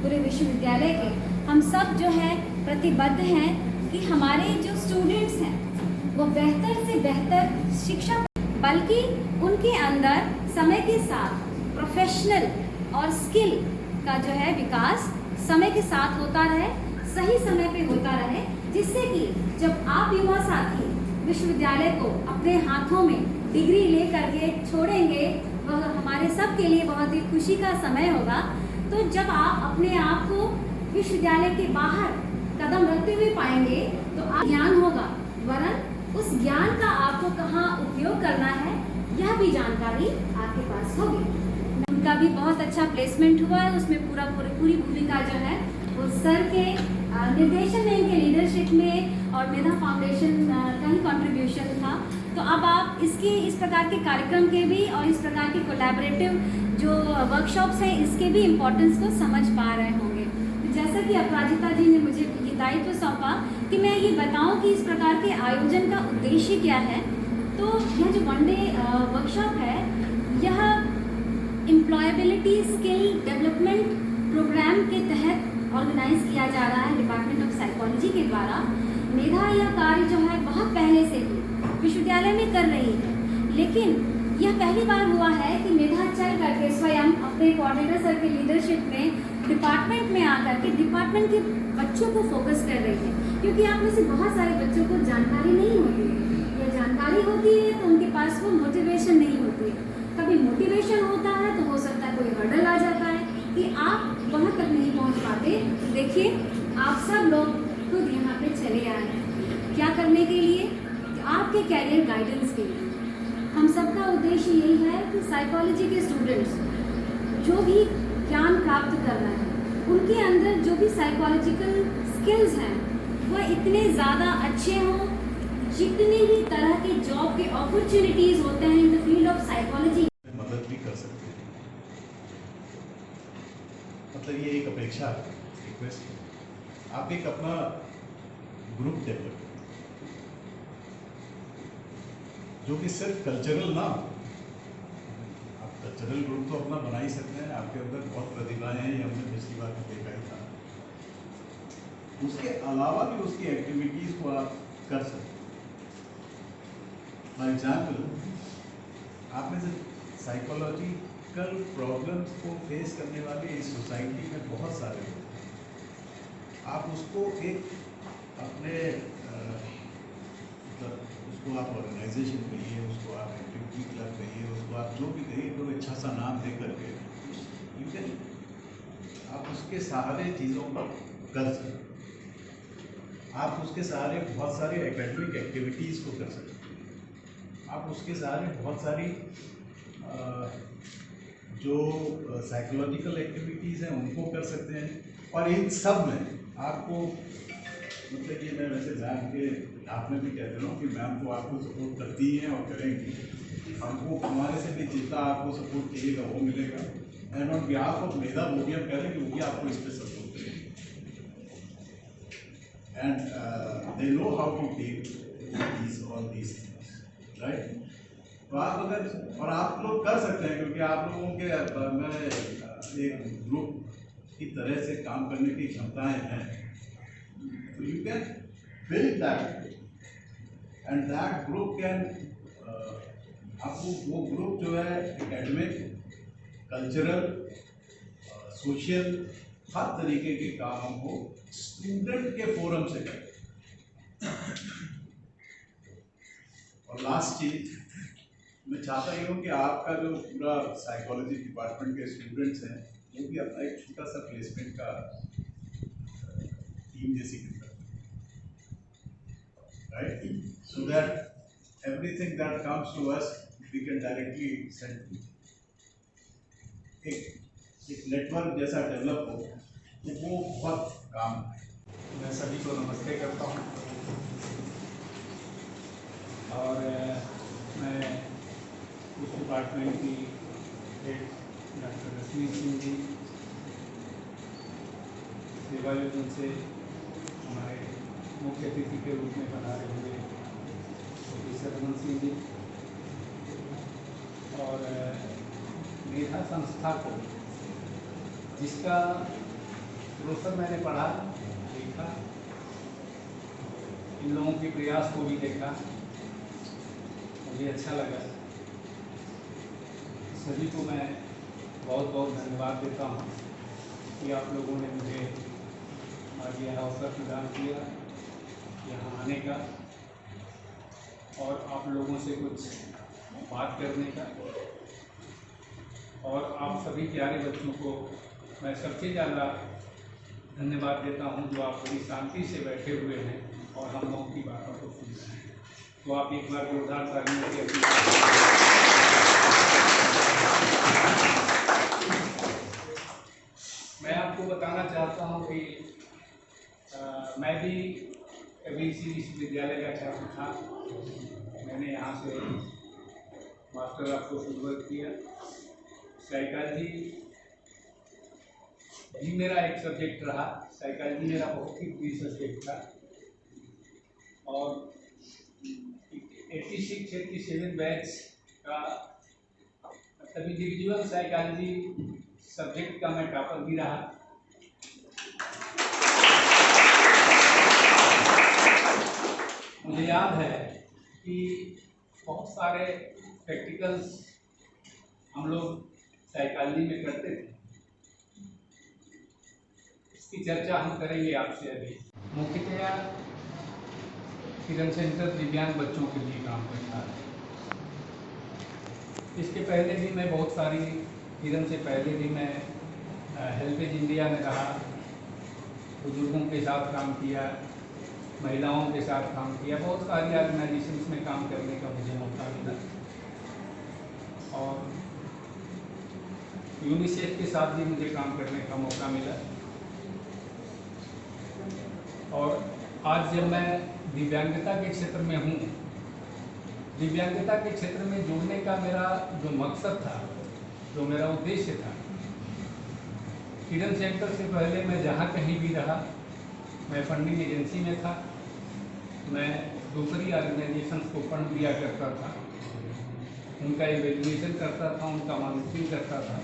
पूरे विश्वविद्यालय के हम सब जो है प्रतिबद्ध हैं कि हमारे जो स्टूडेंट्स हैं वो बेहतर से बेहतर शिक्षा, बल्कि उनके अंदर समय के साथ प्रोफेशनल और स्किल का जो है विकास समय के साथ होता रहे, सही समय पे होता रहे, जिससे कि जब आप युवा साथी विश्वविद्यालय को अपने हाथों में डिग्री ले करके छोड़ेंगे, वह हमारे सब के लिए बहुत ही खुशी का समय होगा। तो जब आप अपने आप को विश्वविद्यालय के बाहर कदम रखते हुए पाएंगे तो आप ज्ञान होगा, वरन उस ज्ञान का आपको कहाँ उपयोग करना है यह भी जानकारी आपके पास होगी। उनका भी बहुत अच्छा प्लेसमेंट हुआ है, उसमें पूरी भूमिका जो है वो सर के निर्देशन में, इनके लीडरशिप में और मेधा फाउंडेशन का ही कंट्रीब्यूशन था। तो अब आप इस प्रकार के कार्यक्रम के भी और इस प्रकार के कोलैबोरेटिव जो वर्कशॉप्स हैं इसके भी इम्पोर्टेंस को समझ पा रहे होंगे। जैसा कि अपराजिता जी ने मुझे ये दायित्व सौंपा कि मैं ये बताऊं कि इस प्रकार के आयोजन का उद्देश्य क्या है, तो यह जो वन डे वर्कशॉप है यह एम्प्लॉयबिलिटी स्किल डेवलपमेंट प्रोग्राम के तहत ऑर्गेनाइज किया जा रहा है डिपार्टमेंट ऑफ साइकोलॉजी के द्वारा। मेधा यह कार्य जो है बहुत पहले से ही विश्वविद्यालय में कर रही है, लेकिन यह पहली बार हुआ है कि मेधा चल करके स्वयं अपने कोऑर्डिनेटर सर के लीडरशिप में डिपार्टमेंट में आकर के डिपार्टमेंट के बच्चों को फोकस कर रही है। क्योंकि आप में से बहुत सारे बच्चों को जानकारी नहीं होती है, या जानकारी होती है तो उनके पास वो मोटिवेशन नहीं होती है। कभी मोटिवेशन होता है तो हो सकता है कोई हर्डल आ जाता है कि आप वहाँ तक नहीं पहुँच पाते। देखिए आप सब लोग खुद यहाँ पे चले आए हैं क्या करने के लिए, आपके कैरियर गाइडेंस के लिए। हम सबका उद्देश्य यही है कि साइकोलॉजी के स्टूडेंट्स जो भी ज्ञान प्राप्त कर रहे हैं उनके अंदर जो भी साइकोलॉजिकल स्किल्स हैं वह इतने ज़्यादा अच्छे हों, जितने भी तरह के जॉब के अपॉर्चुनिटीज़ होते हैं in the field of psychology मदद भी कर सकते हैं। मतलब ये एक अपेक्षा रिक्वेस्ट है, आप एक अपना ग्रुप डेवलप जो कि सिर्फ कल्चरल ना, आप कल्चरल ग्रुप तो अपना बना ही सकते हैं, आपके अंदर बहुत प्रतिभाएं हैं, ये हमने पिछली बार देखा ही था। उसके अलावा भी उसकी एक्टिविटीज को आप कर सकते हैं। फॉर एग्जाम्पल, आप में से साइकोलॉजिकल प्रॉब्लम्स को फेस करने वाले इस सोसाइटी में बहुत सारे लोग हैं। आप उसको एक अपने मतलब उसको आप ऑर्गेनाइजेशन कहिए, उसको आप एक्टिविटी क्लब कहिए, उसको आप जो भी कहिए, कोई अच्छा सा नाम दे करके यू कैन आप उसके सहारे चीज़ों को कर सकते। आप उसके सहारे बहुत सारी एकेडमिक एक्टिविटीज़ को कर सकते हैं। आप उसके सहारे बहुत सारी जो साइकोलॉजिकल एक्टिविटीज़ हैं उनको कर सकते हैं। और इन सब में आपको मतलब कि मैं वैसे मैम के आप में भी कहते रहा हूँ कि मैम तो आपको सपोर्ट करती हैं और करेंगी। हमको हमारे से भी जितना आपको सपोर्ट चाहिएगा वो मिलेगा। एंड ऑन बिहाफ ऑफ मेधा वो भी हम कह रहे हैं कि वो भी आपको इस पर सपोर्ट करेंगे। And they know how to take all these things, right. तो आप अगर और आप लोग कर सकते हैं, क्योंकि आप लोगों के में एक ग्रुप की तरह से काम करने की क्षमताएं हैं। तो you can build that and that group can आपको वो ग्रुप जो है एकेडमिक, कल्चरल, सोशल, हर तरीके के काम को स्टूडेंट के फोरम से करें। और लास्ट चीज मैं चाहता ही हूँ कि आपका जो पूरा साइकोलॉजी डिपार्टमेंट के स्टूडेंट्स हैं वो भी अपना एक छोटा सा प्लेसमेंट का टीम जैसी कर सकते हैं, right, so that everything that comes to us we can directly send. एक नेटवर्क जैसा डेवलप हो तो वो बहुत काम है। मैं सभी को नमस्ते करता हूँ और मैं इस डिपार्टमेंट की हेड डॉक्टर रश्मि सिंह जी, सेवायोजन से हमारे मुख्य अतिथि के रूप में पधारे हुए प्रोफेसर रमन सिंह जी और मेधा संस्था को जिसका ब्रोशर मैंने पढ़ा, देखा, इन लोगों के प्रयास को भी देखा, मुझे अच्छा लगा। सभी को मैं बहुत बहुत धन्यवाद देता हूँ कि आप लोगों ने मुझे आज यह अवसर प्रदान किया यहाँ आने का और आप लोगों से कुछ बात करने का। और आप सभी प्यारे बच्चों को मैं सबसे ज़्यादा धन्यवाद देता हूँ जो आप बड़ी शांति से बैठे हुए हैं और हम लोगों की बातों को सुन रहे हैं। तो आप एक बार जोरदार तालियों से अपनी मैं आपको बताना चाहता हूँ कि मैं भी कभी इसी विश्वविद्यालय का छात्र था। मैंने यहाँ से मास्टर ऑफ सोशल वर्क किया। साइकोलॉजी भी मेरा एक सब्जेक्ट रहा। साइकोलॉजी मेरा बहुत ही प्रिय सब्जेक्ट था और 86-87 बैच का मतलब इंडिविजुअल साइकोलॉजी सब्जेक्ट का मैं टॉपर भी रहा। मुझे याद है कि बहुत सारे प्रैक्टिकल्स हम लोग साइकोलॉजी में करते थे। इसकी चर्चा हम करेंगे आपसे अभी। मुख्यतया किरण सेंटर दिव्यांग बच्चों के लिए काम करता है। इसके पहले भी मैं बहुत सारी किरण से पहले भी मैं हेल्पेज इंडिया में रहा, बुजुर्गों के साथ काम किया, महिलाओं के साथ काम किया, बहुत सारी ऑर्गेनाइजेशंस में काम करने का मुझे मौका मिला और यूनिसेफ के साथ भी मुझे काम करने का मौका मिला। और आज जब मैं दिव्यांगता के क्षेत्र में हूँ, दिव्यांगता के क्षेत्र में जुड़ने का मेरा जो मकसद था, जो मेरा उद्देश्य था, किरण सेंटर से पहले मैं जहाँ कहीं भी रहा, मैं फंडिंग एजेंसी में था, मैं दूसरी ऑर्गेनाइजेशंस को फंड दिया करता था, उनका इवैल्यूएशन करता था, उनका मॉनिटरिंग करता था।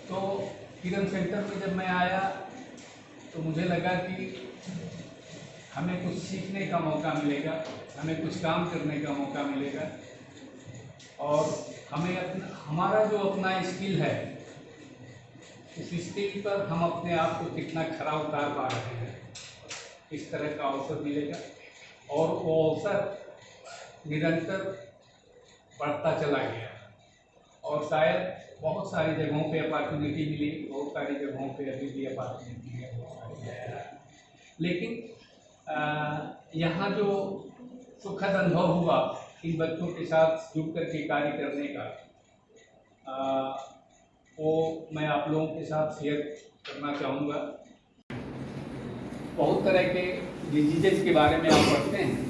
तो किरण सेंटर में जब मैं आया तो मुझे लगा कि हमें कुछ सीखने का मौका मिलेगा, हमें कुछ काम करने का मौका मिलेगा और हमें हमारा जो अपना स्किल है, उस स्किल पर हम अपने आप को कितना खरा उतार पा रहे हैं, इस तरह का अवसर मिलेगा। और वो अवसर निरंतर बढ़ता चला गया और शायद बहुत सारी जगहों पे अपॉर्चुनिटी मिली, बहुत सारी जगहों पे अभी भी अपॉर्चुनिटी है, लेकिन यहाँ जो सुखद अनुभव हुआ इन बच्चों के साथ जुड़ कर के कार्य करने का, वो मैं आप लोगों के साथ शेयर करना चाहूँगा। बहुत तरह के डिजीजेस के बारे में आप पढ़ते हैं।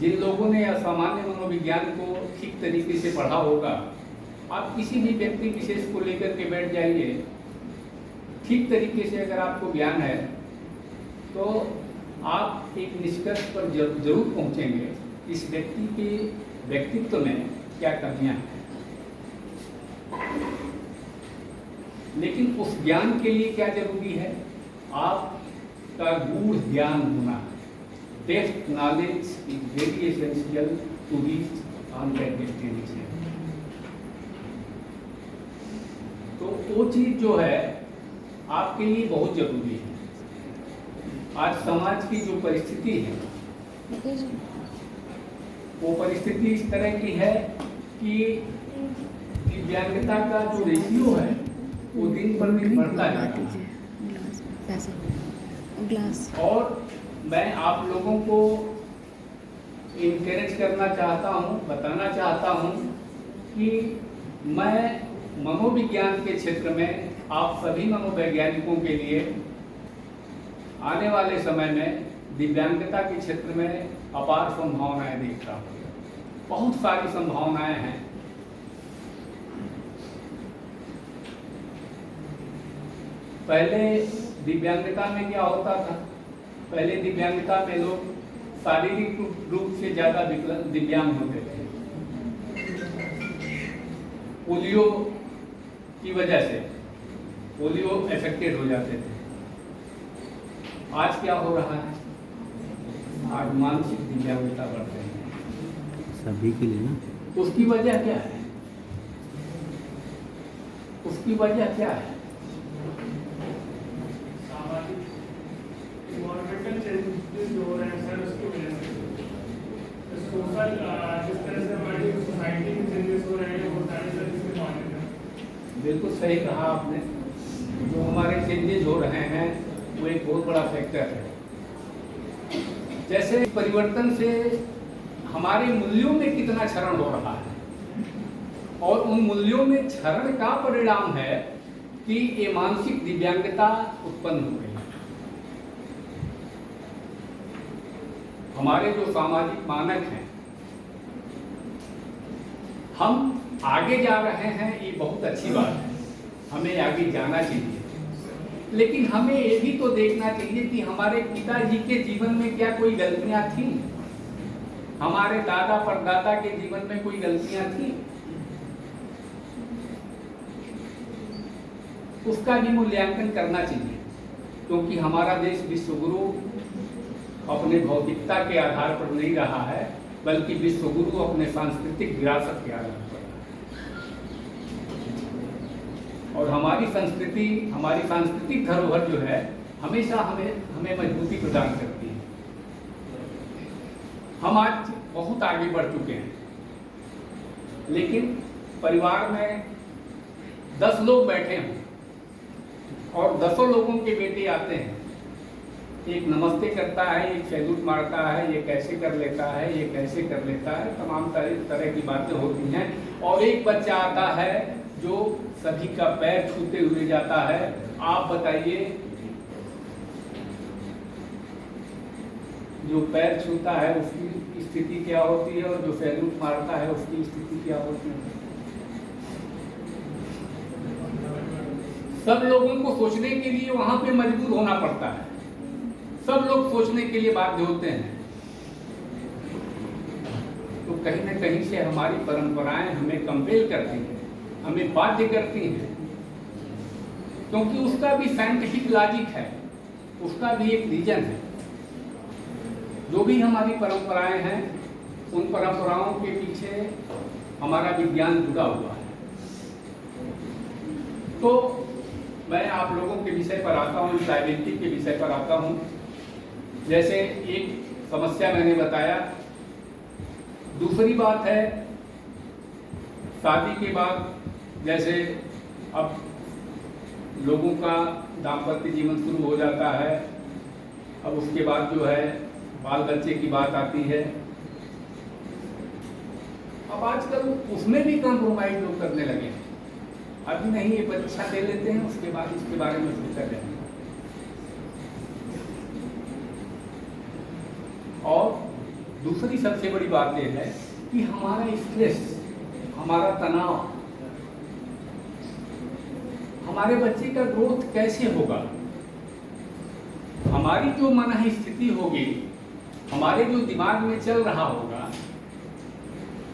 जिन लोगों ने असामान्य मनोविज्ञान को ठीक तरीके से पढ़ा होगा, आप किसी भी व्यक्ति विशेष को लेकर के बैठ जाइए, ठीक तरीके से अगर आपको ज्ञान है तो आप एक निष्कर्ष पर जरूर पहुंचेंगे इस व्यक्ति के व्यक्तित्व में क्या कमियां हैं। लेकिन उस ज्ञान के लिए क्या जरूरी है? आपका गूढ़ ज्ञान होना। Depth knowledge is very essential to reach on that destination. तो वो चीज जो है आपके लिए बहुत जरूरी है। आज समाज की जो परिस्थिति है, वो परिस्थिति इस तरह की है कि दिव्यांगता का जो रेशियो है वो दिन पर दिन बढ़ता जा रहा है। और मैं आप लोगों को इनकरेज करना चाहता हूँ, बताना चाहता हूँ कि मैं मनोविज्ञान के क्षेत्र में आप सभी मनोवैज्ञानिकों के लिए आने वाले समय में दिव्यांगता के क्षेत्र में अपार संभावनाएं देख रहा हूँ। बहुत सारी संभावनाएं हैं। पहले दिव्यांगता में क्या होता था? पहले दिव्यांगता में लोग शारीरिक रूप से ज़्यादा दिव्यांग होते थे। पोलियो की वजह से पोलियो अफेक्टेड हो जाते थे। आज क्या हो रहा है? आज मानसिक दिव्यांगता बढ़ रही है सभी के लिए ना। उसकी वजह क्या है? उसकी वजह क्या है? इन्वायरमेंटल चेंजेस जो हो रहे हैं सर, उसकी वजह से सोशल जिस तरह से हमारी सोसाइटी में चेंजेस हो रहे हैं वो सारे सर इसके माध्यम से। बिल्कुल सही कहा आपने। जो हमारे चेंजेस हो रहे हैं वो एक बहुत बड़ा फैक्टर है। जैसे परिवर्तन से हमारे मूल्यों में कितना क्षरण हो रहा है, और उन मूल्यों में क्षरण का परिणाम है कि ये मानसिक दिव्यांगता उत्पन्न हो गई। हमारे जो सामाजिक मानक हैं, हम आगे जा रहे हैं, ये बहुत अच्छी बात है, हमें आगे जाना चाहिए। लेकिन हमें ये भी तो देखना चाहिए कि हमारे पिताजी के जीवन में क्या कोई गलतियां थी, हमारे दादा परदादा के जीवन में कोई गलतियां थी, उसका भी मूल्यांकन करना चाहिए। क्योंकि हमारा देश विश्वगुरु अपने भौतिकता के आधार पर नहीं रहा है, बल्कि विश्वगुरु अपने सांस्कृतिक विरासत के आधार पर रहा है। और हमारी संस्कृति, हमारी सांस्कृतिक धरोहर जो है, हमेशा हमें मजबूती प्रदान करती है। हम आज बहुत आगे बढ़ चुके हैं, लेकिन परिवार में 10 लोग बैठे हों और 10 लोगों के बेटे आते हैं, एक नमस्ते करता है, एक सैल्यूट मारता है, ये कैसे कर लेता है, ये कैसे कर लेता है, तमाम तरह की बातें होती हैं। और एक बच्चा आता है जो सभी का पैर छूते हुए जाता है। आप बताइए, जो पैर छूता है उसकी स्थिति क्या होती है, और जो सैल्यूट मारता है उसकी स्थिति क्या होती है? सब लोगों को सोचने के लिए वहां पे मजबूर होना पड़ता है। सब लोग सोचने के लिए बाध्य होते हैं। तो कहीं ना कहीं से हमारी परंपराएं हमें कंपेल करती हैं, हमें बाध्य करती हैं, क्योंकि उसका भी साइंटिफिक लॉजिक है, उसका भी एक रीजन है। जो भी हमारी परंपराएं हैं, उन परंपराओं के पीछे हमारा विज्ञान जुड़ा हुआ है। तो मैं आप लोगों के विषय पर आता हूँ, इस आइडेंटिटी के विषय पर आता हूँ। जैसे एक समस्या मैंने बताया। दूसरी बात है, शादी के बाद जैसे अब लोगों का दाम्पत्य जीवन शुरू हो जाता है, अब उसके बाद जो है बाल बच्चे की बात आती है। अब आजकल उसमें भी कॉम्प्रोमाइज लोग करने लगे हैं। अभी नहीं, ये परीक्षा दे लेते हैं, उसके बाद इसके बारे में सोचा जाए। और दूसरी सबसे बड़ी बात यह है कि हमारा स्ट्रेस, हमारा तनाव, हमारे बच्चे का ग्रोथ कैसे होगा, हमारी जो मन स्थिति होगी, हमारे जो दिमाग में चल रहा होगा,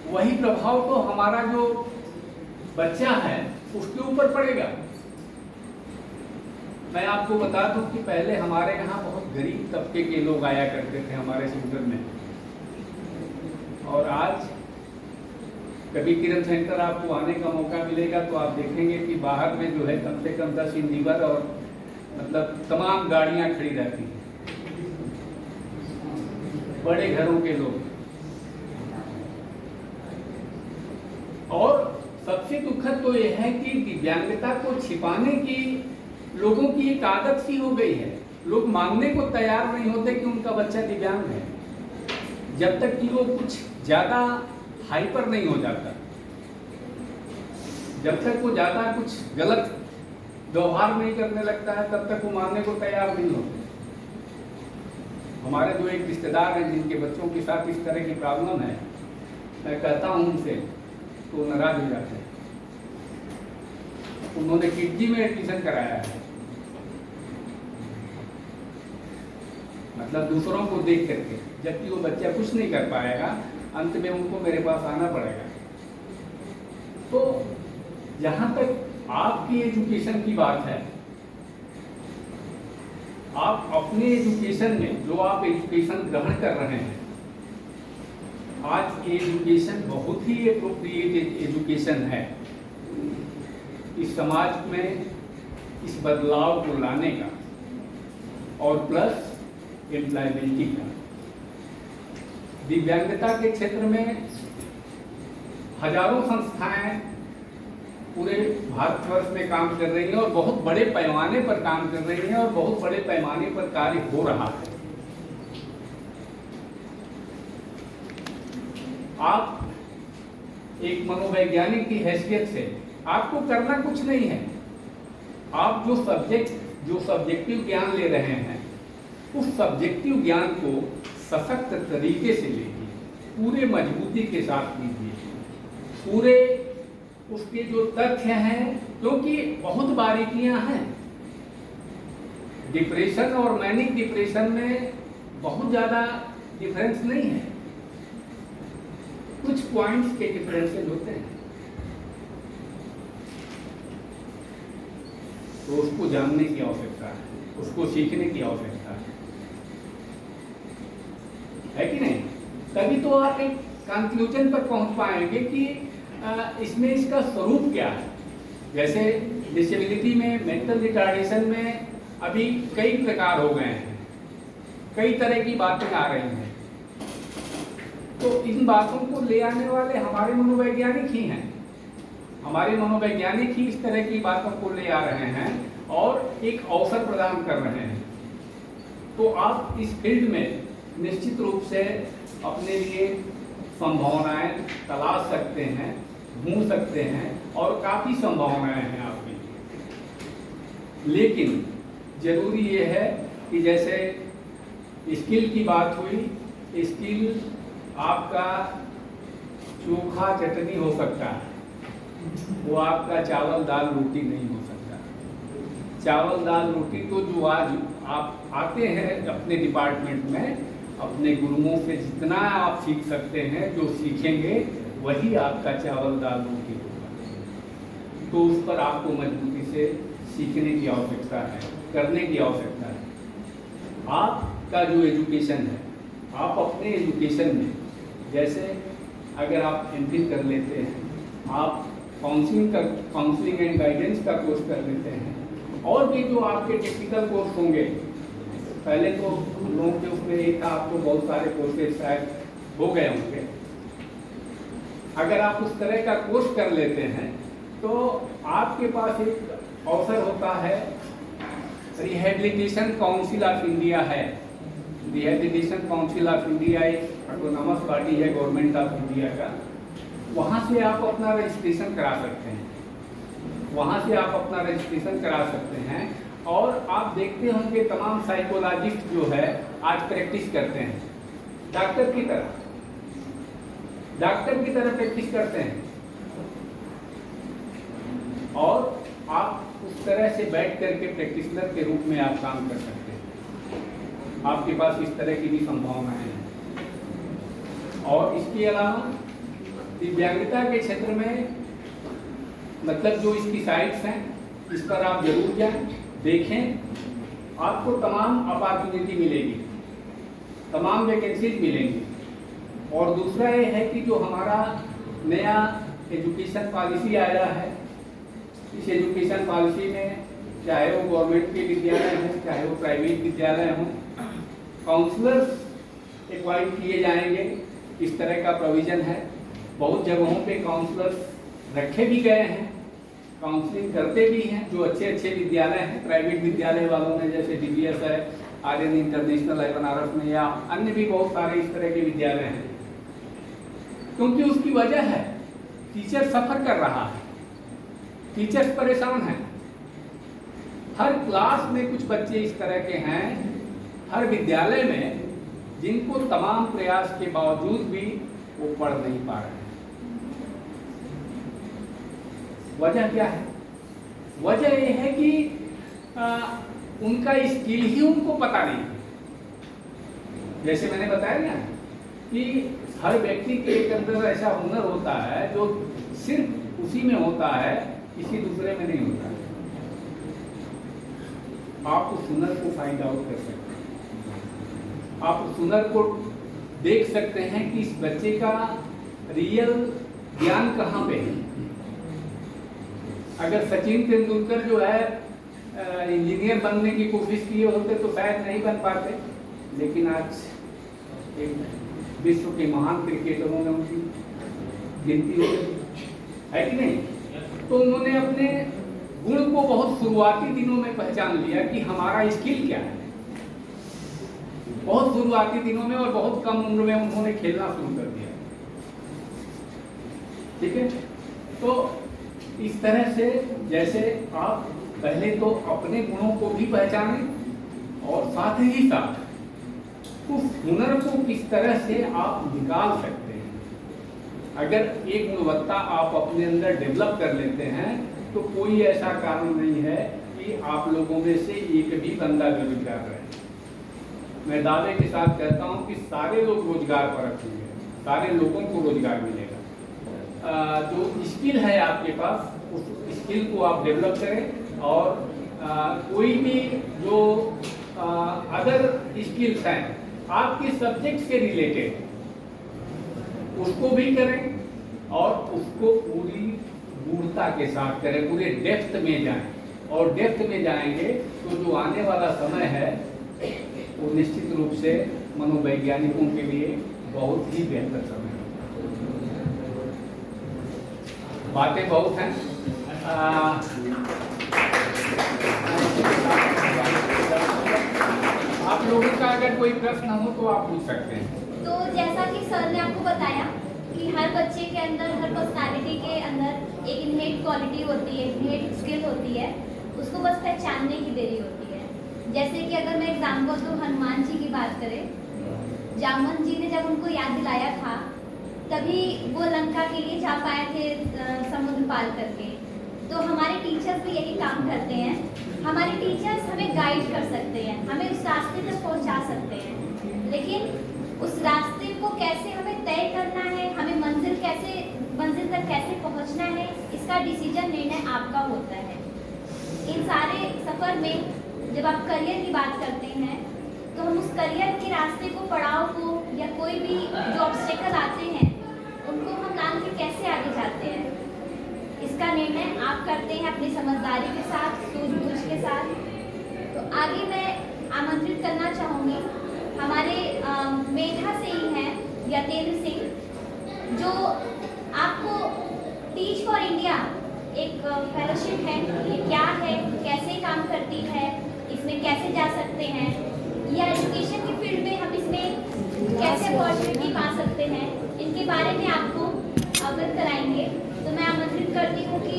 वही प्रभाव तो हमारा जो बच्चा है उसके ऊपर पड़ेगा। मैं आपको बता दूं कि पहले हमारे यहाँ बहुत गरीब तबके के लोग आया करते थे हमारे सेंटर में, और आज कभी किरण सेंटर आपको आने का मौका मिलेगा तो आप देखेंगे कि बाहर में जो है कम से कम 10 इंजीनियर और मतलब तमाम गाड़ियां खड़ी रहती हैं, बड़े घरों के लोग। और सबसे दुखद तो यह है कि दिव्यांगता को छिपाने की लोगों की एक आदत सी हो गई है। लोग मानने को तैयार नहीं होते कि उनका बच्चा दिव्यांग है, जब तक कि वो कुछ ज्यादा हाइपर नहीं हो जाता, जब तक वो ज्यादा कुछ गलत व्यवहार नहीं करने लगता है, तब तक वो मानने को तैयार नहीं होते। हमारे जो एक रिश्तेदार हैं जिनके बच्चों के साथ इस तरह की प्रॉब्लम है, मैं कहता हूं उनसे तो नाराज हो जाते हैं। उन्होंने किडजी में एडमिशन कराया है, मतलब दूसरों को देख करके, जबकि वो बच्चा कुछ नहीं कर पाएगा, अंत में उनको मेरे पास आना पड़ेगा। तो जहाँ तक आपकी एजुकेशन की बात है, आप अपने एजुकेशन में जो आप एजुकेशन ग्रहण कर रहे हैं, आज एजुकेशन बहुत ही एप्रोप्रिएट एजुकेशन है इस समाज में इस बदलाव को लाने का और प्लस एम्प्लॉयबिलिटी का। दिव्यांगता के क्षेत्र में हजारों संस्थाएं पूरे भारतवर्ष में काम कर रही हैं और बहुत बड़े पैमाने पर काम कर रही हैं और बहुत बड़े पैमाने पर कार्य हो रहा है। आप एक मनोवैज्ञानिक की हैसियत से आपको करना कुछ नहीं है। आप जो सब्जेक्टिव ज्ञान ले रहे हैं उस सब्जेक्टिव ज्ञान को सशक्त तरीके से लीजिए, पूरे मजबूती के साथ लीजिए, पूरे उसके जो तथ्य हैं, क्योंकि बहुत बारीकियां हैं। डिप्रेशन और मैनिक डिप्रेशन में बहुत ज़्यादा डिफरेंस नहीं है, कुछ पॉइंट्स के डिफरेंसेस होते हैं। तो उसको जानने की आवश्यकता है, उसको सीखने की आवश्यकता है कि नहीं? तभी तो आप एक कंक्लूजन पर पहुंच पाएंगे कि इसमें इसका स्वरूप क्या है। जैसे डिसेबिलिटी में, मेंटल रिटार्डेशन में अभी कई प्रकार हो गए हैं, कई तरह की बातें आ रही हैं। तो इन बातों को ले आने वाले हमारे मनोवैज्ञानिक ही हैं। हमारे मनोवैज्ञानिक ही इस तरह की बातों को ले आ रहे हैं और एक अवसर प्रदान कर रहे हैं। तो आप इस फील्ड में निश्चित रूप से अपने लिए संभावनाएं तलाश सकते हैं, ढूंढ सकते हैं और काफ़ी संभावनाएं हैं आपकी। लेकिन जरूरी ये है कि जैसे स्किल की बात हुई, स्किल आपका चोखा चटनी हो सकता है, वो आपका चावल दाल रोटी नहीं हो सकता। चावल दाल रोटी तो जो आज आप आते हैं अपने डिपार्टमेंट में, अपने गुरुओं से जितना आप सीख सकते हैं, जो सीखेंगे वही आपका चावल दाल रोटी होगा। तो उस पर आपको मजबूती से सीखने की आवश्यकता है, करने की आवश्यकता है। आपका जो एजुकेशन है, आप अपने एजुकेशन में जैसे अगर आप एमफिल कर लेते हैं, आप काउंसलिंग एंड गाइडेंस का कोर्स कर लेते हैं, और भी जो आपके टेक्निकल कोर्स होंगे, पहले तो हम लोगों के उसमें एक था, आपको बहुत सारे कोर्सेज शायद हो गए होंगे। अगर आप उस तरह का कोर्स कर लेते हैं तो आपके पास एक अवसर होता है। रिहेबिलिटेशन काउंसिल ऑफ इंडिया है, रिहेबिलिटेशन काउंसिल ऑफ इंडिया एक ऑटोनॉमस बॉडी है गवर्नमेंट ऑफ इंडिया का। वहाँ से आप अपना रजिस्ट्रेशन करा सकते हैं, वहाँ से आप अपना रजिस्ट्रेशन करा सकते हैं। और आप देखते होंगे तमाम साइकोलॉजिस्ट जो है आज प्रैक्टिस करते हैं, डॉक्टर की तरह प्रैक्टिस करते हैं। और आप उस तरह से बैठ करके प्रैक्टिशनर के रूप में आप काम कर सकते हैं। आपके पास इस तरह की भी संभावनाएं हैं। और इसके अलावा दिव्यांगता के क्षेत्र में मतलब जो इसकी साइट्स हैं, इस पर आप जरूर जाएं, देखें, आपको तमाम अपॉर्चुनिटी मिलेगी, तमाम वैकेंसीज मिलेंगी। और दूसरा ये है कि जो हमारा नया एजुकेशन पॉलिसी आया है, इस एजुकेशन पॉलिसी में चाहे वो गवर्नमेंट के विद्यालय हों, चाहे वो प्राइवेट विद्यालय हों, काउंसलर्स एक्वाइट किए जाएंगे, इस तरह का प्रोविज़न है। बहुत जगहों पे काउंसलर्स रखे भी गए हैं, काउंसलिंग करते भी हैं। जो अच्छे अच्छे विद्यालय हैं, प्राइवेट विद्यालय वालों में जैसे DBS है, आर्यन इंटरनेशनल है बनारस में, या अन्य भी बहुत सारे इस तरह के विद्यालय हैं। क्योंकि उसकी वजह है टीचर सफ़र कर रहा है, टीचर्स परेशान हैं। हर क्लास में कुछ बच्चे इस तरह के हैं, हर विद्यालय में, जिनको तमाम प्रयास के बावजूद भी वो पढ़ नहीं पा रहे हैं। वजह क्या है? वजह यह है कि उनका स्किल ही उनको पता नहीं। जैसे मैंने बताया ना कि हर व्यक्ति के एक अंदर ऐसा हुनर होता है जो सिर्फ उसी में होता है किसी दूसरे में नहीं होता है। आप उस हुनर को फाइंड आउट कर सकते हैं, आप उस हुनर को देख सकते हैं कि इस बच्चे का रियल ज्ञान कहाँ पे है। अगर सचिन तेंदुलकर जो है इंजीनियर बनने की कोशिश किए होते तो शायद नहीं बन पाते, लेकिन आज एक विश्व के महान क्रिकेटरों में उनकी गिनती हो गई है कि नहीं। तो उन्होंने अपने गुण को बहुत शुरुआती दिनों में पहचान लिया कि हमारा स्किल क्या है। बहुत शुरुआती दिनों में और बहुत कम उम्र में उन्होंने खेलना शुरू कर दिया। ठीक है, तो इस तरह से जैसे आप पहले तो अपने गुणों को भी पहचानें और साथ ही साथ उस हुनर को किस तरह से आप निकाल सकते हैं। अगर एक गुणवत्ता आप अपने अंदर डेवलप कर लेते हैं तो कोई ऐसा कारण नहीं है कि आप लोगों में से एक भी बंदा बेरोजगार रहे। मैं दावे के साथ कहता हूं कि सारे लोग रोजगार पर रखेंगे, सारे लोगों को रोजगार मिलेगा। जो स्किल है आपके पास, उस स्किल को आप डेवलप करें और कोई भी जो अदर स्किल्स हैं आपके सब्जेक्ट से रिलेटेड उसको भी करें और उसको पूरी गूढ़ता के साथ करें, पूरे डेप्थ में जाएं। और डेप्थ में जाएंगे तो जो आने वाला समय है वो निश्चित रूप से मनोवैज्ञानिकों के लिए बहुत ही बेहतर समय है। बातें बहुत हैं। आप लोगों का अगर कोई प्रश्न हो तो आप पूछ सकते हैं। तो जैसा कि सर ने आपको बताया कि हर बच्चे के अंदर, हर पर्सनालिटी के अंदर एक इनहेट क्वालिटी होती है, इनहेट स्किल होती है, उसको बस पहचानने की देरी होती है। जैसे कि अगर मैं एग्जाम्पल दूँ, हनुमान जी की बात करें, जामवंत जी ने जब उनको याद दिलाया था तभी वो लंका के लिए जा पाए थे समुद्र पार करके। तो हमारे टीचर्स भी यही काम करते हैं। हमारे टीचर्स हमें गाइड कर सकते हैं, हमें उस रास्ते तक पहुंचा सकते हैं, लेकिन उस रास्ते को कैसे हमें तय करना है, हमें मंजिल तक कैसे पहुंचना है, इसका डिसीजन निर्णय आपका होता है। इन सारे सफ़र में जब आप करियर की बात करते हैं तो हम उस करियर के रास्ते को, पड़ाव को या कोई भी जो ऑब्स्टेकल आते हैं उनको हम लांघ के कैसे आगे जाते हैं, इसका निर्णय आप करते हैं अपनी समझदारी के साथ, सूझबूझ के साथ। तो आगे मैं आमंत्रित करना चाहूँगी हमारे मेधा से ही हैं यतेंद्र सिंह, जो आपको टीच फॉर इंडिया एक फेलोशिप है, ये क्या है, कैसे काम करती है, इसमें कैसे जा सकते हैं, या एजुकेशन की फील्ड में हम इसमें कैसे अपॉर्चुनिटी पा सकते हैं, इनके बारे में आपको अवगत कराएंगे। तो मैं आमंत्रित करती हूँ कि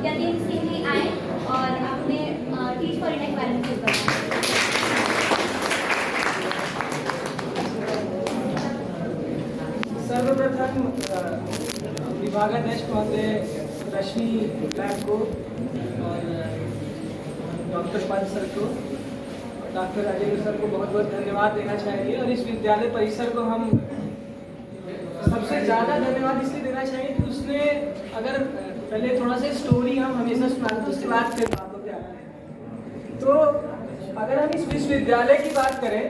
यतेंद्र सिंह जी आए और अपने टीच फॉर इंडिया के बारे में कुछ बताएं। सर्वप्रथम विभागाध्यक्ष महोदय रश्मि मैम को और डॉक्टर पाल सर को, डॉक्टर राजेंद्र सर को बहुत बहुत धन्यवाद देना चाहिए। और इस विद्यालय परिसर को हम सबसे ज़्यादा धन्यवाद इसलिए देना चाहिए कि उसने, अगर पहले थोड़ा सा स्टोरी हम हमेशा सुनाते हैं उसके बाद फिर बात होते आते हैं। तो अगर हम इस विश्वविद्यालय की बात करें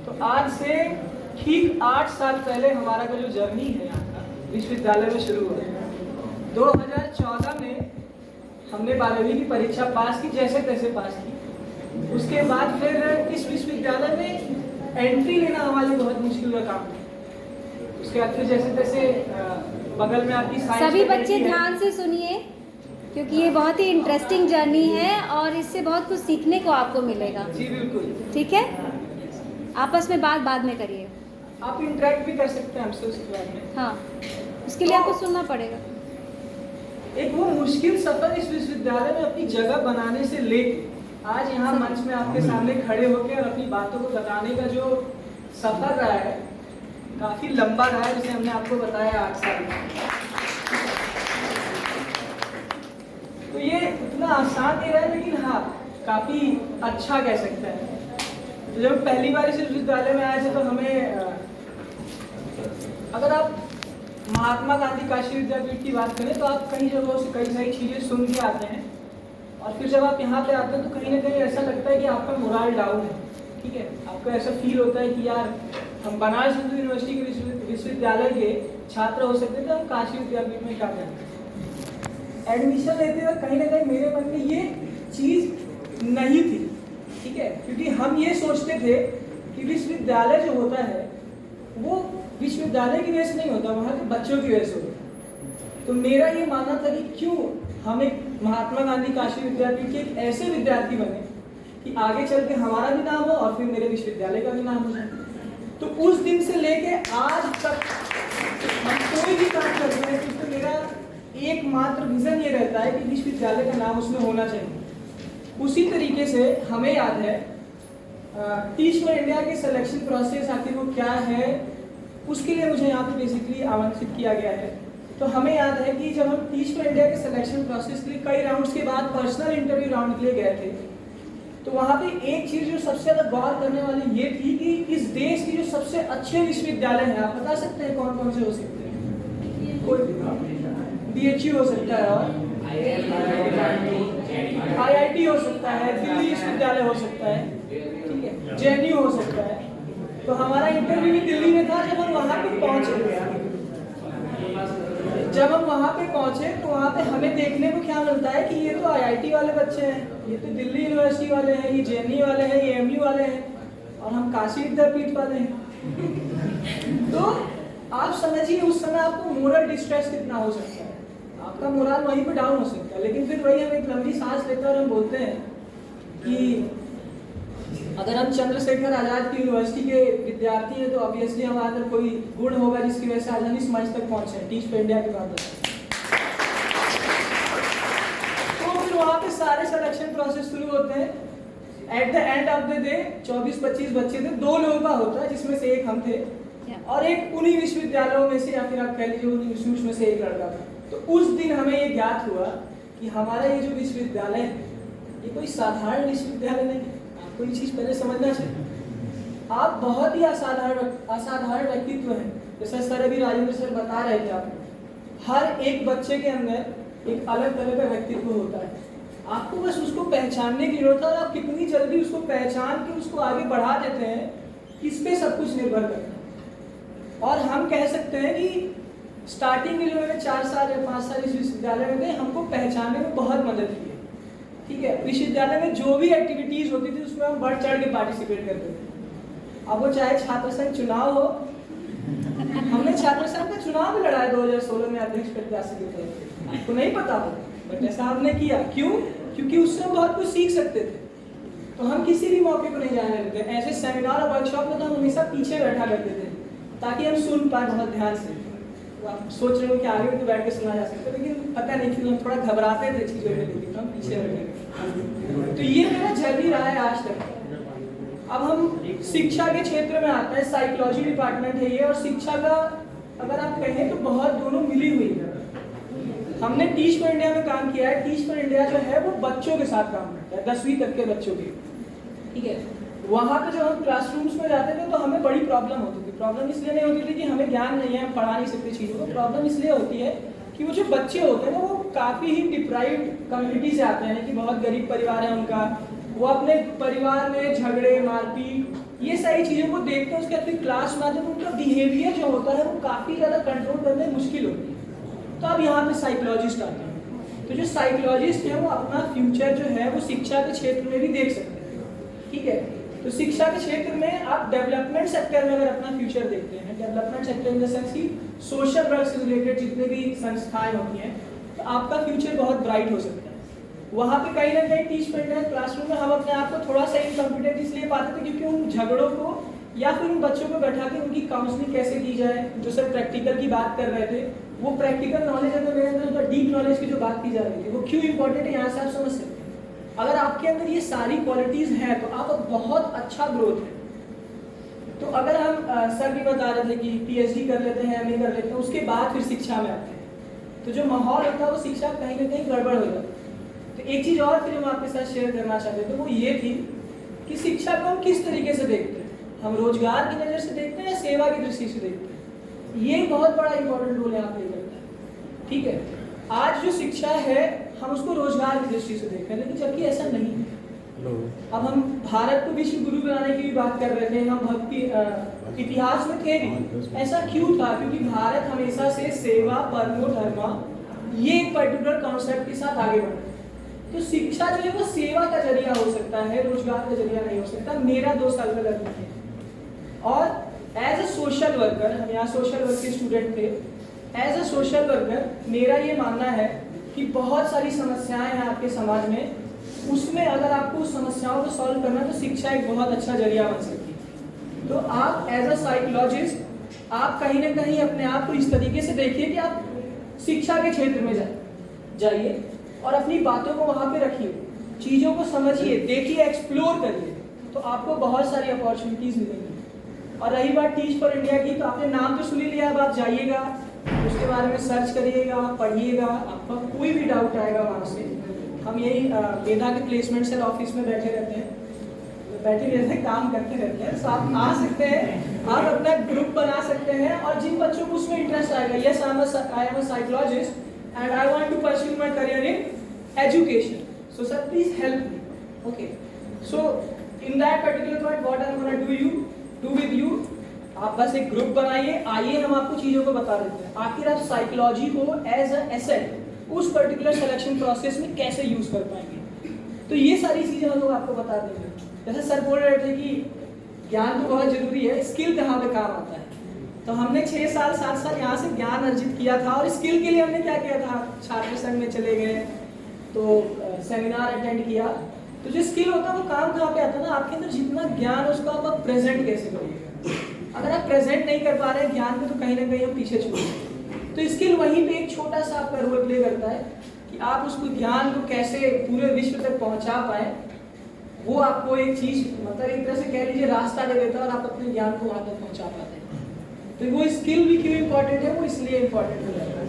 तो आज से ठीक 8 साल पहले हमारा का जो जर्नी है यहाँ का विश्वविद्यालय में शुरू हुआ। 2014 में हमने 12वीं की परीक्षा पास की, जैसे तैसे पास की। उसके बाद फिर इस विश्वविद्यालय में एंट्री लेना हमारे लिए बहुत मुश्किल का काम था। उसके बाद फिर जैसे तैसे बगल में आपकी साइंस, सभी बच्चे ध्यान से सुनिए क्योंकि ये बहुत ही इंटरेस्टिंग जर्नी है और इससे बहुत कुछ सीखने को आपको मिलेगा। जी बिल्कुल, ठीक है, आपस में बात बाद में करिए। आप इंटरेक्ट भी कर सकते हैं हमसे उसके बाद में। हाँ, उसके लिए आपको सुनना पड़ेगा। एक वो मुश्किल सफर इस विश्वविद्यालय में अपनी जगह बनाने से लेके आज यहाँ मंच में आपके सामने खड़े होकर और अपनी बातों को बताने का जो सफर रहा है काफी लंबा रहा है, जैसे हमने आपको बताया 8 साल। तो ये इतना आसान नहीं रहा है, लेकिन हाँ काफी अच्छा कह सकते हैं। तो जब पहली बार इस विश्वविद्यालय में आए थे तो हमें, अगर आप महात्मा गांधी काशी विद्यापीठ की बात करें तो आप कई जगहों से कई सारी चीज़ें सुन के आते हैं, और फिर जब आप यहाँ पे आते हैं तो कहीं ना कहीं ऐसा लगता है कि आपका मोरल डाउन है। ठीक है, आपको ऐसा फील होता है कि यार हम बनारस हिंदू यूनिवर्सिटी के विश्वविद्यालय के छात्र हो सकते थे, हम काशी विद्यापीठ में क्या करते। एडमिशन लेते वक्त कहीं ना कहीं मेरे मन में ये चीज़ नहीं थी। ठीक है, क्योंकि हम ये सोचते थे कि विश्वविद्यालय जो होता है वो विश्वविद्यालय की वजह से नहीं होता, वहाँ के बच्चों की वजह से होता है। तो मेरा ये मानना था कि क्यों हम एक महात्मा गांधी काशी विद्यापीठ के एक ऐसे विद्यार्थी बने कि आगे चल के हमारा भी नाम हो और फिर मेरे विश्वविद्यालय का भी नाम हो जाए। तो उस दिन से लेके आज तक हम कोई भी काम कर रहे हैं तो मेरा एकमात्र विजन ये रहता है कि विश्वविद्यालय का नाम उसमें होना चाहिए। उसी तरीके से हमें याद है टीच फॉर इंडिया के सिलेक्शन प्रोसेस आखिर वो क्या है, उसके लिए मुझे यहाँ पे बेसिकली आमंत्रित किया गया है। तो हमें याद है कि जब हम टीच फॉर इंडिया के सिलेक्शन प्रोसेस के लिए कई राउंड्स के बाद पर्सनल इंटरव्यू राउंड के लिए गए थे, तो वहाँ पे एक चीज़ जो सबसे ज़्यादा गौर करने वाली ये थी कि इस देश की जो सबसे अच्छे विश्वविद्यालय हैं, आप बता सकते हैं कौन कौन से हो सकते हैं? कोई BHU हो सकता है, और IIT हो सकता है, दिल्ली विश्वविद्यालय हो सकता है, ठीक है, JNU हो सकता है। तो हमारा इंटरव्यू भी दिल्ली में था। जब हम वहाँ पे पहुँचे तो वहाँ पे हमें देखने को क्या मिलता है कि ये तो IIT वाले बच्चे हैं, ये तो दिल्ली यूनिवर्सिटी वाले हैं, ये JNU वाले हैं, ये MU वाले हैं, और हम काशी विद्यापीठ वाले हैं। तो आप समझिए उस समय आपको मोरल डिस्ट्रेस कितना हो सकता है, आपका मोरल वहीं पे डाउन हो सकता है। लेकिन फिर वही हम एक लंबी सांस लेते हैं और हम बोलते हैं कि अगर हम चंद्रशेखर आजाद की यूनिवर्सिटी के विद्यार्थी हैं तो ऑब्वियसली हमारे अंदर कोई गुण होगा जिसकी वजह से आज हम इस मंच तक पहुंचे हैं टीच फॉर इंडिया के बाद। तो फिर वहाँ पे सारे सिलेक्शन प्रोसेस शुरू होते हैं। At the end of the day 24-25 बच्चे थे, 2 लोगों का होता है जिसमें से एक हम थे और एक उन्हीं विश्वविद्यालयों में से या फिर आप कह लीजिए उन्हीं इंस्टीट्यूट में से एक लड़का था। तो उस दिन हमें ये ज्ञात हुआ कि हमारा ये जो विश्वविद्यालय है ये कोई साधारण विश्वविद्यालय नहीं है। आपको ये चीज़ पहले समझना चाहिए। आप बहुत ही असाधारण व्यक्तित्व हैं, जैसा सर अभी राजेंद्र सर बता रहे थे। आप हर एक बच्चे के अंदर एक अलग तरह का व्यक्तित्व होता है, आपको बस उसको पहचानने की जरूरत है और आप कितनी जल्दी उसको पहचान के उसको आगे बढ़ा देते हैं, इस पे सब कुछ निर्भर करता है। और हम कह सकते हैं कि स्टार्टिंग में जो मैंने 4 साल या 5 साल इस विश्वविद्यालय में थे, हमको पहचानने में बहुत मदद की है। ठीक है, विश्वविद्यालय में जो भी एक्टिविटीज होती थी उसमें हम बढ़ चढ़ के पार्टिसिपेट करते थे। अब वो चाहे छात्र संघ चुनाव हो, हमने छात्र संघ का चुनाव भी लड़ा है 2016 में अध्यक्ष प्रत्याशी के तौर पर, आपको नहीं पता हो बट ऐसा हमने किया। क्यों? क्योंकि उससे हम बहुत कुछ सीख सकते थे। तो हम किसी भी मौके पर नहीं जाने देते। ऐसे सेमिनार और वर्कशॉप में तो हम हमेशा पीछे बैठा करते थे ताकि हम सुन पाए बहुत ध्यान से। तो आप सोच रहे हो कि आगे भी तो बैठ के सुना जा सकता है, लेकिन पता नहीं क्यों हम थोड़ा घबराते थे चीज़ों में, लेकिन हम पीछे बैठे। तो ये मेरा जर्नी रहा है आज तक। अब हम शिक्षा के क्षेत्र में आते हैं। साइकोलॉजी डिपार्टमेंट है ये, और शिक्षा का अगर आप कहें तो बहुत दोनों मिली हुई है। हमने टीच फॉर इंडिया में काम किया है। टीच फॉर इंडिया जो है वो बच्चों के साथ काम करता है, 10वीं तक के बच्चों के। ठीक है, वहाँ पे जब हम क्लासरूम्स में जाते थे तो हमें बड़ी प्रॉब्लम होती थी। प्रॉब्लम इसलिए नहीं होती थी कि हमें ज्ञान नहीं है, हम पढ़ा नहीं सकते चीज़ों को। प्रॉब्लम इसलिए होती है कि वो जो बच्चे होते हैं ना, वो काफ़ी ही डिप्राइव्ड कम्युनिटी से आते हैं, कि बहुत गरीब परिवार है उनका, वो अपने परिवार में झगड़े मारपीट ये सारी चीज़ों को देखते हैं। उसके बाद फिर क्लास में आते हैं तो उनका बिहेवियर जो होता है वो काफ़ी ज़्यादा कंट्रोल करने में मुश्किल होती है। तो अब यहाँ पे साइकोलॉजिस्ट आते हैं। तो जो साइकोलॉजिस्ट है वो अपना फ्यूचर जो है वो शिक्षा के क्षेत्र में भी देख सकते हैं। ठीक है, तो शिक्षा के क्षेत्र में आप डेवलपमेंट सेक्टर में अगर अपना फ्यूचर देखते हैं, development sector in the sense की सोशल वर्क से रिलेटेड जितने भी संस्थाएं होती हैं, तो आपका फ्यूचर बहुत ब्राइट हो सकता है। वहाँ पे कहीं ना कहीं टीच फॉर इंडिया क्लासरूम में हम अपने आप को थोड़ा सा इनकॉम्पिटेंट इसलिए पाते थे क्योंकि उन झगड़ों को या फिर उन बच्चों को बैठा के उनकी काउंसलिंग कैसे की जाए। जो सर प्रैक्टिकल की बात कर रहे थे, वो प्रैक्टिकल नॉलेज अगर मेरे अंदर डीप नॉलेज की जो बात की जा रही थी वो क्यों इंपॉर्टेंट है, यहाँ से आप समझ सकते हैं। अगर आपके अंदर ये सारी क्वालिटीज़ हैं तो आप बहुत अच्छा ग्रोथ है। तो अगर हम सर भी बता रहे थे कि PhD कर लेते हैं, MA कर लेते हैं, उसके बाद फिर शिक्षा में आते हैं, तो जो माहौल होता है वो शिक्षा कहीं ना कहीं गड़बड़ हो जाता है। तो एक चीज़ और फिर हम आपके साथ शेयर करना चाहते थे, वो ये थी कि शिक्षा को हम किस तरीके से देखते हैं। हम रोजगार की नज़र से देखते हैं या सेवा की दृष्टि से देखते हैं। ये बहुत बड़ा इंपॉर्टेंट रोल यहाँ ठीक है। आज जो शिक्षा है हम उसको रोजगार की दृष्टि से देख रहे हैं, लेकिन जबकि ऐसा नहीं है। अब हम भारत को विश्व गुरु बनाने की भी बात कर रहे थे, हम भक्ति इतिहास में थे भी। ऐसा क्यों था? क्योंकि भारत हमेशा से सेवा परमो धर्म ये एक पर्टिकुलर कॉन्सेप्ट के साथ आगे बढ़ा। तो शिक्षा जो है वो सेवा का जरिया हो सकता है, रोजगार का जरिया नहीं हो सकता। मेरा 2 साल का लर्निंग है और एज अ सोशल वर्कर, हम यहाँ सोशल वर्क के स्टूडेंट थे, एज अ सोशल वर्कर मेरा ये मानना है कि बहुत सारी समस्याएं हैं आपके समाज में, उसमें अगर आपको उस समस्याओं को सॉल्व करना है तो शिक्षा एक बहुत अच्छा जरिया बन सकती है। तो आप एज अ साइकोलॉजिस्ट आप कहीं ना कहीं अपने आप को इस तरीके से देखिए कि आप शिक्षा के क्षेत्र में जाइए और अपनी बातों को वहाँ पे रखिए, चीज़ों को समझिए, देखिए, एक्सप्लोर करिए, तो आपको बहुत सारी अपॉर्चुनिटीज़ मिलेंगी। और रही बात टीच फॉर इंडिया की, तो आपने नाम तो सुन ही लिया, अब आप जाइएगा, उसके बारे में सर्च करिएगा, पढ़िएगा, आपका कोई भी डाउट आएगा वहाँ से। हम यही मेधा के प्लेसमेंट सेल ऑफिस में बैठे रहते हैं, काम करते रहते हैं। तो आप आ सकते हैं, आप अपना ग्रुप बना सकते हैं और जिन बच्चों को उसमें इंटरेस्ट आएगा, yes I am a psychologist and I want to pursue my career in education. So sir, please help me. Okay. So in that particular point, what I'm gonna do with you, आप बस एक group बनाइए, आइए हम आपको चीज़ों को बता देते हैं। आखिर आप साइकोलॉजी को एज अ एसेट उस पर्टिकुलर सिलेक्शन प्रोसेस में कैसे यूज कर पाएंगे, तो ये सारी चीज़ें हम लोग आपको बता देंगे। जैसे सर बोल रहे थे कि ज्ञान तो बहुत जरूरी है, स्किल कहाँ पे काम आता है। तो हमने 6 साल 7 साल यहाँ से ज्ञान अर्जित किया था और स्किल के लिए हमने क्या किया था, छात्र संघ में चले गए, तो सेमिनार अटेंड किया। तो जो स्किल होता है वो काम कहाँ पे आता है ना, आपके अंदर जितना ज्ञान उसको आप प्रेजेंट कैसे करिएगा। अगर आप प्रेजेंट नहीं कर पा रहे हैं ज्ञान को, तो कहीं ना कहीं हम पीछे छूट गए। तो स्किल वहीं पे एक छोटा सा आपका रोल प्ले करता है कि आप उसको ज्ञान को कैसे पूरे विश्व तक पहुँचा पाए। वो आपको एक चीज़, मतलब एक तरह से कह लीजिए रास्ता दे देता है और आप अपने ज्ञान को वहाँ तक पहुँचा पाते हैं। तो वो स्किल भी क्यों इम्पोर्टेंट है, वो इसलिए इम्पोर्टेंट हो जाता है।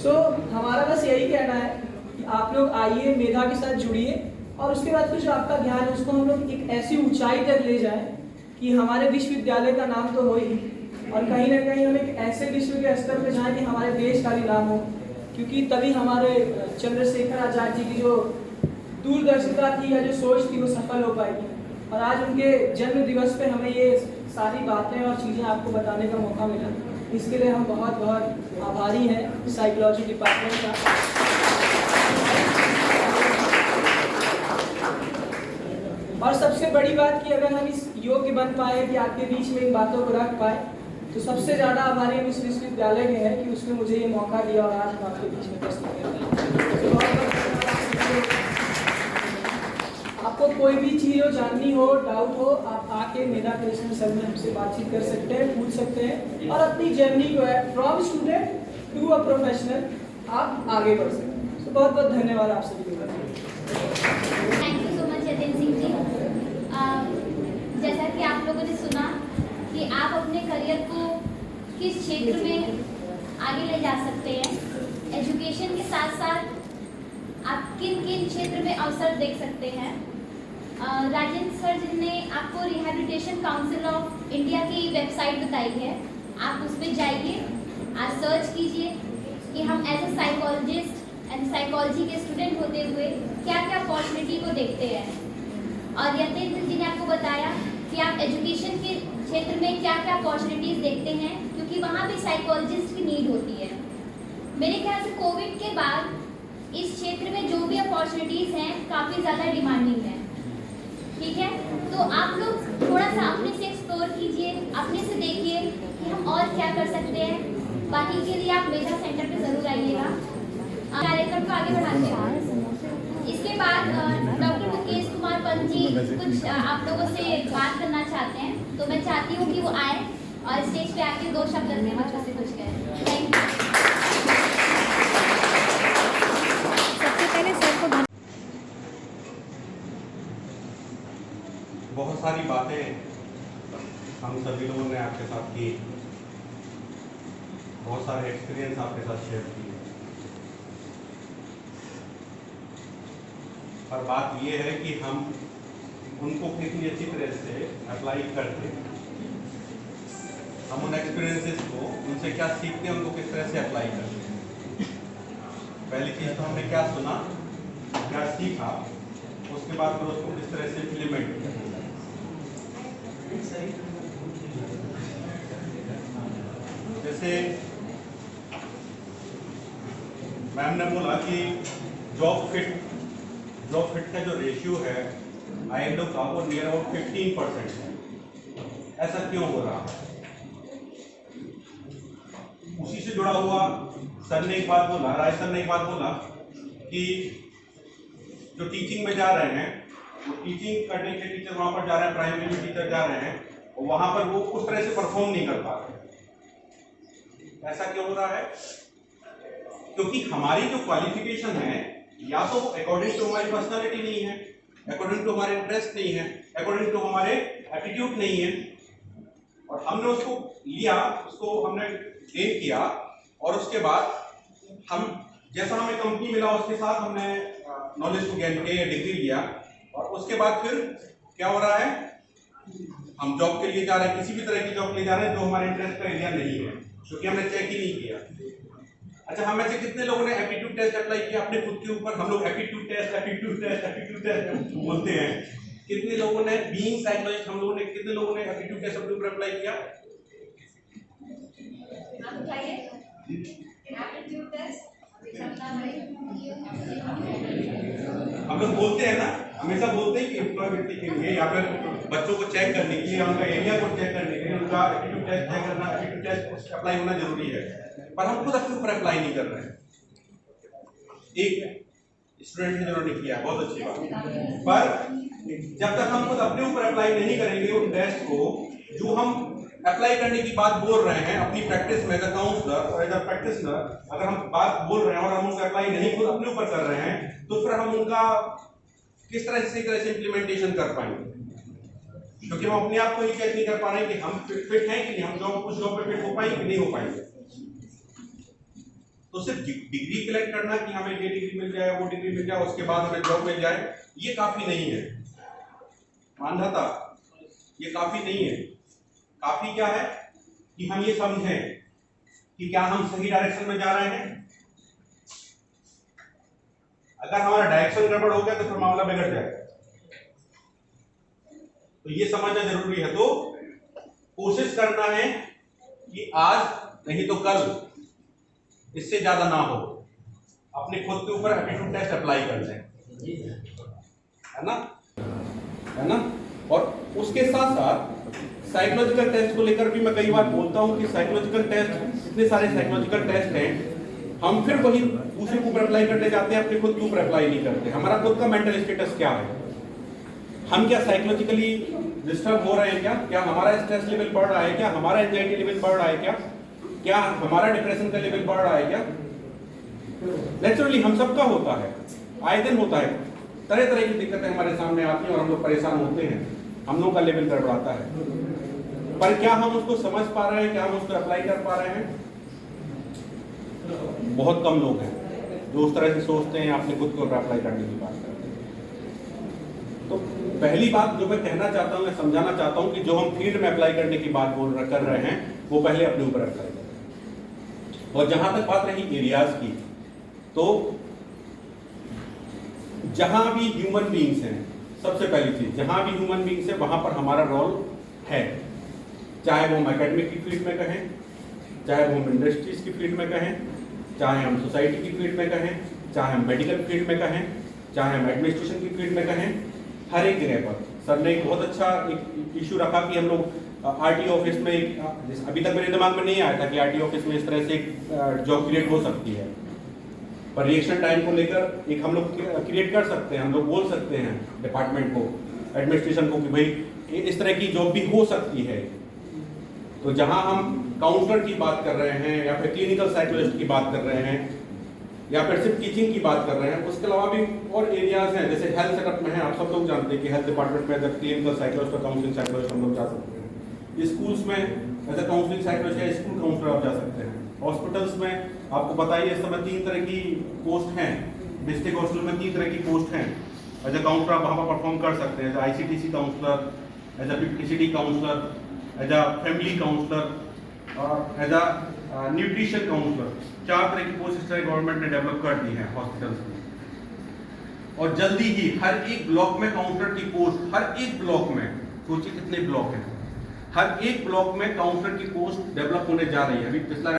सो हमारा बस यही कहना है कि आप लोग आइए, मेधा के साथ जुड़िए और उसके बाद फिर जो आपका ज्ञान है उसको हम लोग एक ऐसी ऊंचाई तक ले जाएं कि हमारे विश्वविद्यालय का नाम तो हो ही, और कहीं ना कहीं हम एक ऐसे विश्व के स्तर पर जाएं कि हमारे देश का भी नाम हो, क्योंकि तभी हमारे चंद्रशेखर आजाद जी की जो दूरदर्शिता थी या जो सोच थी वो सफल हो पाएगी। और आज उनके जन्म दिवस पे हमें ये सारी बातें और चीज़ें आपको बताने का मौका मिला, इसके लिए हम बहुत बहुत आभारी हैं साइकोलॉजी डिपार्टमेंट का। और सबसे बड़ी बात कि अगर हम इस योग्य बन पाए कि आपके बीच में इन बातों को रख पाए, तो सबसे ज़्यादा आभारी हम इस विश्वविद्यालय के हैं कि उसने मुझे ये मौका दिया और आज हम आपके बीच में प्रस्तुत कर रहे हैं। आपको कोई भी चीज़ हो, जाननी हो, डाउट हो, आप आके मेधा प्लेसमेंट सेल में हमसे बातचीत कर सकते हैं, पूछ सकते हैं और अपनी जर्नी को है from student to a professional आप आगे बढ़ सकते हैं। तो बहुत बहुत धन्यवाद आप सभी को। Thank you so much Jatin Singh ji. जैसा कि आप लोगों ने सुना कि आप अपने करियर को किस क्षेत्र में आगे ले जा सकते हैं, एजुकेशन के साथ साथ आप किन किन क्षेत्र में अवसर देख सकते हैं। राजेंद्र सर जी ने आपको रिहैबिलिटेशन काउंसिल ऑफ इंडिया की वेबसाइट बताई है, आप उस पर जाइए, आप सर्च कीजिए कि हम as a psychologist and psychology के स्टूडेंट होते हुए क्या क्या अपॉर्चुनिटी को देखते हैं। और यतेंद्र जी ने आपको बताया कि आप एजुकेशन के क्षेत्र में क्या क्या अपॉर्चुनिटीज़ देखते हैं, क्योंकि वहाँ पे साइकोलॉजिस्ट की नीड होती है। मेरे ख्याल से कोविड के बाद इस क्षेत्र में जो भी अपॉर्चुनिटीज़ हैं काफ़ी ज़्यादा डिमांडिंग है। ठीक है, तो आप लोग थोड़ा सा अपने से एक्सप्लोर कीजिए, अपने से देखिए कि हम और क्या कर सकते हैं। बाकी के लिए आप मेधा सेंटर पे ज़रूर आइएगा, कार्यक्रम को आगे बढ़ाते हैं। इसके बाद डॉक्टर मुकेश कुमार पंत जी कुछ आप लोगों से बात करना चाहते हैं, तो मैं चाहती हूँ कि वो आए और स्टेज पे आके 2 शब्द अपने बच्चों से कुछ कहें। Thank you. सबसे पहले सर को बहुत सारी बातें हम सभी लोगों ने आपके साथ की, बहुत सारे एक्सपीरियंस आपके साथ शेयर किए, और बात ये है कि हम उनको कितनी अच्छी तरह से अप्लाई करते हैं, हम उन एक्सपीरियंसेस को उनसे क्या सीखते हैं, उनको किस तरह से अप्लाई करते हैं। पहली चीज़ तो हमने क्या सुना, क्या सीखा, उसके बाद फिर उसको किस तरह से इम्प्लीमेंट किया। जैसे मैम ने बोला कि जॉब फिट का जो रेशियो है ILO का वो नियर अबाउट 15% है। ऐसा क्यों हो रहा है? उसी से जुड़ा हुआ सर ने एक बात बोला, राय सर ने एक बात बोला कि जो टीचिंग में जा रहे हैं, वो टीचिंग करने के टीचर वहाँ पर जा रहे हैं, प्राइमरी में टीचर जा रहे हैं, और वहाँ पर वो उस तरह से परफॉर्म नहीं कर पा रहे। ऐसा क्यों हो रहा है? क्योंकि हमारी जो क्वालिफिकेशन है, या तो अकॉर्डिंग टू हमारी पर्सनालिटी नहीं है, अकॉर्डिंग टू हमारे इंटरेस्ट नहीं है, अकॉर्डिंग टू हमारे एटीट्यूड नहीं है, और हमने उसको लिया, उसको हमने गेन किया, और उसके बाद हम जैसा हमें कंपनी मिला उसके साथ हमने नॉलेज को गेन किया, डिग्री लिया, और उसके बाद फिर क्या हो रहा है, हम जॉब के लिए जा रहे हैं, किसी भी तरह की जॉब के लिए जा रहे हैं जो हमारे इंटरेस्ट का एरिया नहीं है, क्योंकि हमने चेक ही नहीं किया। अच्छा, हम में से कितने लोगों ने एप्टीट्यूड टेस्ट अप्लाई किया अपने खुद के ऊपर? हम लोग एप्टीट्यूड टेस्ट बोलते हैं। कितने लोगों ने बीइंग साइकोलॉजिस्ट, हम लोगों ने कितने लोगों ने एप्टीट्यूड टेस्ट अपने ऊपर अप्लाई किया? हम लोग बोलते हैं ना, हमेशा बोलते हैं कि एम्प्लॉयबिलिटी के लिए या फिर बच्चों को चेक करने के लिए, उनका एरिया को चेक करने के लिए उनका एप्टीट्यूड टेस्ट चेक करना, एप्टीट्यूड टेस्ट अप्लाई होना जरूरी है, पर हम खुद अपने ऊपर अप्लाई नहीं कर रहे हैं। एक स्टूडेंट ने जिन्होंने किया, बहुत अच्छी बात, पर जब तक हम खुद अपने ऊपर अप्लाई नहीं करेंगे उन टेस्ट को, जो हम अप्लाई करने की बात बोल रहे हैं अपनी प्रैक्टिस में एज अ काउंसलर और एज अ प्रैक्टिशनर, अगर हम बात बोल रहे हैं और हम उनका अप्लाई नहीं खुद अपने ऊपर कर रहे हैं, तो फिर हम उनका किस तरह से इम्प्लीमेंटेशन कर पाएंगे? क्योंकि हम अपने आप को ही चेक नहीं कर पा रहे हैं कि हम फिट हैं कि नहीं, हम उस जॉब पे फिट हो पाएंगे कि नहीं हो पाएंगे। तो सिर्फ डिग्री कलेक्ट करना कि हमें ये डिग्री मिल जाए, वो डिग्री मिल जाए, उसके बाद हमें जॉब मिल जाए, ये काफी नहीं है। मानधाता, ये काफी नहीं है। काफी क्या है कि हम ये समझें कि क्या हम सही डायरेक्शन में जा रहे हैं। अगर हमारा डायरेक्शन गड़बड़ हो गया तो फिर मामला बिगड़ जाएगा, तो ये समझना जरूरी है। तो कोशिश करना है कि आज नहीं तो कल इससे ज्यादा ना हो, अपने खुद के ऊपर एप्टीट्यूड टेस्ट अप्लाई कर लें, है ना। और उसके साथ साथ साइकोलॉजिकल टेस्ट को लेकर भी मैं कई बार बोलता हूं कि साइकोलॉजिकल टेस्ट, इतने सारे साइकोलॉजिकल टेस्ट हैं, हम फिर वही दूसरे के ऊपर अप्लाई करने जाते हैं, अपने खुद के ऊपर अप्लाई नहीं करते। हमारा खुद का मेंटल स्टेटस क्या है, हम क्या साइकोलॉजिकली डिस्टर्ब हो रहे हैं, क्या हमारा स्ट्रेस लेवल बढ़ रहा है, क्या हमारा एंजाइटी लेवल बढ़ रहा है, क्या हमारा डिप्रेशन का लेवल बढ़ रहा है, क्या नेचुरली हम सबका होता है, आए दिन होता है, तरह तरह की दिक्कतें हमारे सामने आती हैं और हम लोग परेशान होते हैं, हम लोगों का लेवल गड़बड़ाता है, पर क्या हम उसको समझ पा रहे हैं, क्या हम उसको अप्लाई कर पा रहे हैं? बहुत कम लोग हैं जो उस तरह से सोचते हैं, अपने खुद को अप्लाई करने की बात करते हैं। तो पहली बात जो मैं कहना चाहता हूँ, मैं समझाना चाहता हूँ कि जो हम फील्ड में अप्लाई करने की बात कर रहे हैं, वो पहले अपने ऊपर अप्लाई करें। और जहां तक बात रही एरियाज की, तो जहां भी ह्यूमन बीइंग्स हैं, सबसे पहली चीज, जहां भी ह्यूमन बीइंग्स है वहां पर हमारा रोल है, चाहे वो हम एकेडमिक की फील्ड में कहें, चाहे वो हम इंडस्ट्रीज की फील्ड में कहें, चाहे हम सोसाइटी की फील्ड में कहें, चाहे हम मेडिकल फील्ड में कहें, चाहे हम एडमिनिस्ट्रेशन की फील्ड में कहें, हर एक जगह पर। सर ने एक बहुत अच्छा एक इशू रखा कि हम लोग आरटी ऑफिस में, अभी तक मेरे दिमाग में नहीं आया था कि आरटी ऑफिस में इस तरह से एक जॉब क्रिएट हो सकती है, पर रिएक्शन टाइम को लेकर एक हम लोग क्रिएट कर सकते हैं, हम लोग बोल सकते हैं डिपार्टमेंट को, एडमिनिस्ट्रेशन को कि भाई इस तरह की जॉब भी हो सकती है। तो जहां हम काउंसलर की बात कर रहे हैं, या फिर क्लिनिकल साइकोलॉजिस्ट की बात कर रहे हैं, या फिर सिर्फ टीचिंग की बात कर रहे हैं, उसके अलावा भी और एरियाज हैं, जैसे हेल्थ सेटअप में है, आप सब लोग जानते हैं कि हेल्थ डिपार्टमेंट में एज क्लिनिकल साइकोलॉजिस्ट और काउंसलिंग साइकोलॉजिस्ट हम लोग जा सकते हैं। स्कूल्स में एज अ काउंसलिंग साइकोलॉजिस्ट या स्कूल काउंसलर आप जा सकते हैं। हॉस्पिटल्स में आपको पता ही है, इस समय 3 तरह की पोस्ट हैं, डिस्ट्रिक्ट हॉस्पिटल में 3 तरह की पोस्ट हैं। एज अ काउंसलर आप वहाँ पर परफॉर्म कर सकते हैं, as ICTC counsellor, as a PCT counsellor, as a family counsellor और एज अ न्यूट्रिशन काउंसलर, 4 तरह की पोस्ट इस तरह गवर्नमेंट ने डेवलप कर दी है हॉस्पिटल्स में। और जल्दी ही हर एक ब्लॉक में काउंसलर की पोस्ट, हर एक ब्लॉक में, सोचिए कितने ब्लॉक हैं, हर एक ब्लॉक में काउंसलर की पोस्ट डेवलप होने जा रही है। अभी पिछला